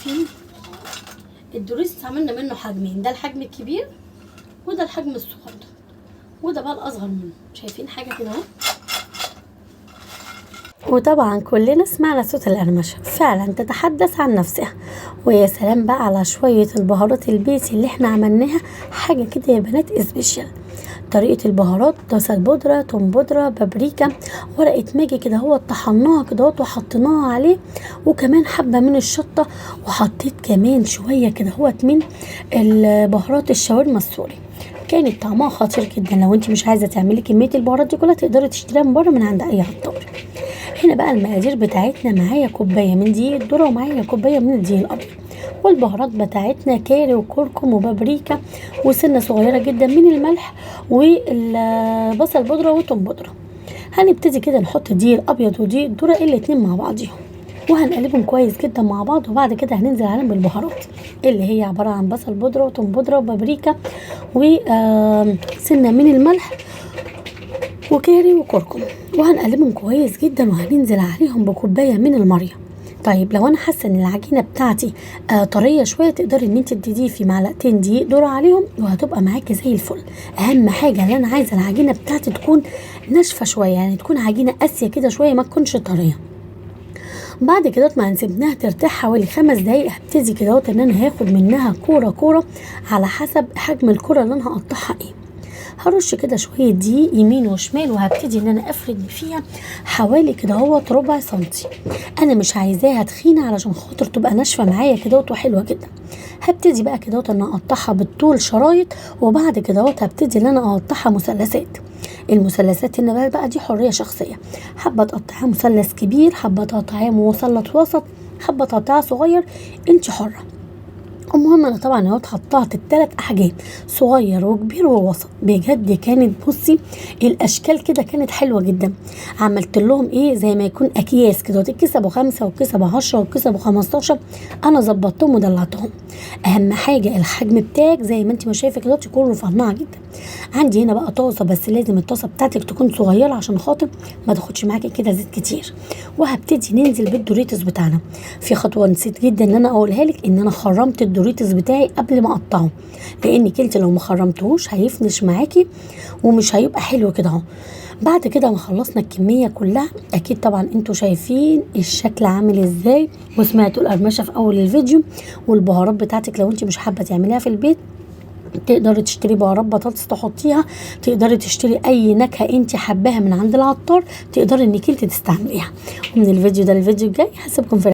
شايفين الدوريس عملنا منه حجمين، ده الحجم الكبير وده الحجم الصغير، وده بقى الاصغر منه. شايفين حاجه كده اهو. وطبعا كلنا سمعنا صوت القرمشه فعلا تتحدث عن نفسها. ويا سلام بقى على شويه البهارات البيتي اللي احنا عملناها، حاجه كده يا بنات سبيشال. طريقه البهارات: بصل بودره، توم بودره، بابريكا، ورقه ماجي كده هو طحناها كده وحطيناها عليه، وكمان حبه من الشطه، وحطيت كمان شويه كده هو من البهارات الشاورما السوري. كانت طعمها خطير جدا. لو انت مش عايزه تعملي كميه البهارات دي كلها تقدري تشتريها من بره من عند اي عطار. هنا بقى المقادير بتاعتنا: معايا كوبايه من دقيق الذره، ومعايا كوبايه من الدقيق الابيض. والبهارات بتاعتنا: كاري وكركم وبابريكا وسنه صغيره جدا من الملح والبصل بودره وتوم بودره. هنبتدي كده نحط الدقيق الابيض ودقيق الذره الاتنين مع بعضيهم، وهنقلبهم كويس جدا مع بعض. وبعد كده هننزل عليهم بالبهارات اللي هي عباره عن بصل بودره وتوم بودره وبابريكا وسنه من الملح وكاري وكركم، وهنقلبهم كويس جدا. وهننزل عليهم بكوبايه من الميه. طيب لو انا حاسه ان العجينه بتاعتي طريه شويه، تقدري ان انت تضيفي معلقتين دقيق ذره عليهم وهتبقى معاكي زي الفل. اهم حاجه ان انا عايزه العجينه بتاعتي تكون ناشفه شويه، يعني تكون عجينه قاسيه كده شويه، ما تكونش طريه. بعد كده ما هنسيبناها ترتاح حوالي 5 دقايق، هبتدي كده ان انا هاخد منها كوره على حسب حجم الكوره اللي انا هقطعها ايه. هرش كده شويه دقيق يمين وشمال، وهبتدي ان انا افرد فيها حوالي كده ربع سنتي. انا مش عايزاها تخينه علشان خاطر تبقى ناشفه معايا كده وحلوه جدا. هبتدي بقى كده ان انا اقطعها بالطول شرايط، وبعد كده هبتدي ان انا اقطعها مثلثات. المثلثات هنا بقى دي حريه شخصيه، حابه تقطعيها مثلث كبير، حابه تقطعيها مثلث وسط، حابه تقطعيها صغير، انت حره. المهم انا طبعا حطيت ال3 احجام، صغير وكبير ووسط. بجد كانت بصي الاشكال كده كانت حلوه جدا. عملت لهم ايه زي ما يكون اكياس كده، الكيس ابو 5 والكيس ابو 10 والكيس ابو 15. انا ظبطتهم ودلعتهم. اهم حاجه الحجم بتاعك زي ما انت ما شايفه كده تكون رفيعه جدا. عندي هنا بقى طاسه، بس لازم الطاسه بتاعتك تكون صغيره عشان خاطر ما تاخدش معاكي كده زيت كتير. وهبتدي ننزل بالدوريتوس بتاعنا. في خطوه نسيت جدا ان انا اقولها لك، ان انا خرمت الدوريتوس بتاعي قبل ما اقطعه، لان كلتي لو ما خرمتهوش هيفنش معاكي ومش هيبقى حلو كده اهو. بعد كده ما خلصنا الكميه كلها، اكيد طبعا انتوا شايفين الشكل عامل ازاي، وسمعتوا القرمشه في اول الفيديو. والبهارات بتاعتك لو انت مش حابه تعمليها في البيت، تقدري تشتري بهارات بطاطس تحطيها، تقدري تشتري اي نكهه انت حباها من عند العطار، تقدري انك انت تستعمليها. ومن الفيديو ده للفيديو الجاي هسيبكم في